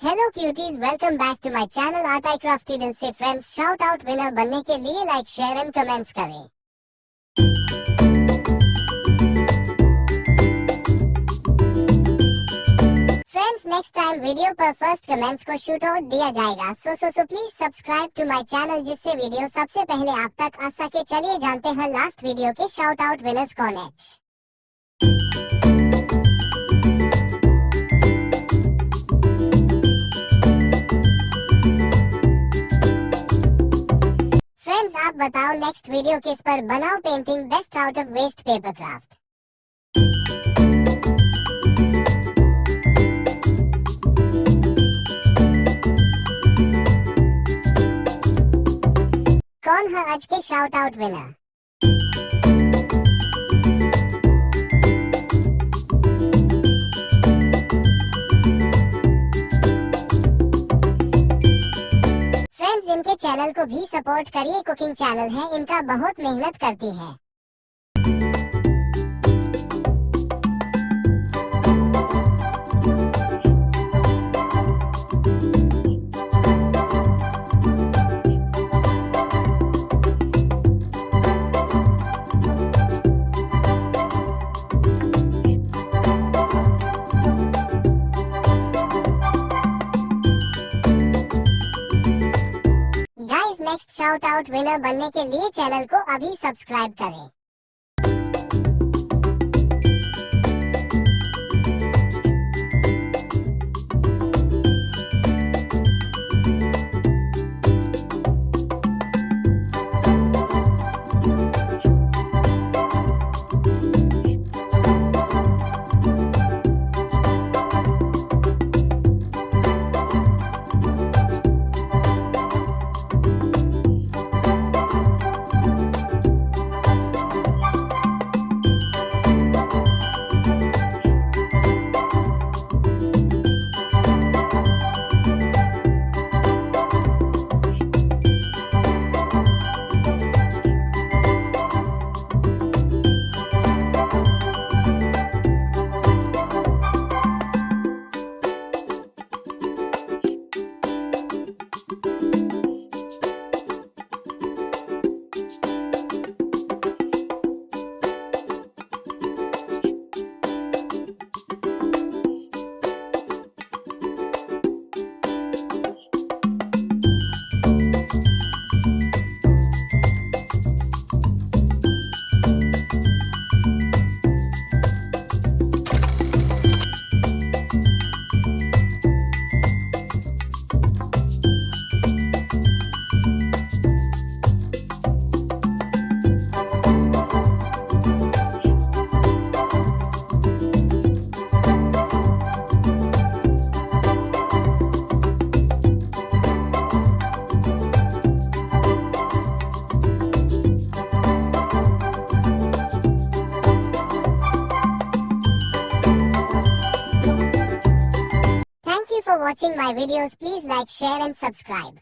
Hello cuties, welcome back to my channel art I crafty. दिल से friends, shout out winner बनने के लिए लाइक, शेयर एंड कमेंट्स करें। फ्रेंड्स, नेक्स्ट टाइम वीडियो पर first comments को शूट आउट दिया जाएगा। So please subscribe to my channel, जिससे वीडियो सबसे पहले आप तक आ सके। चलिए जानते हैं लास्ट वीडियो के शाउट आउट विनर्स कौन है। आप बताओ नेक्स्ट वीडियो किस पर बनाओ painting best out of waste paper craft. कौन है आज के शाउट आउट विनर? इनके चैनल को भी सपोर्ट करिए। कुकिंग चैनल है इनका, बहुत मेहनत करती है। नेक्स्ट शाउट आउट विनर बनने के लिए चैनल को अभी सब्सक्राइब करें। For watching my videos, please like, share and subscribe.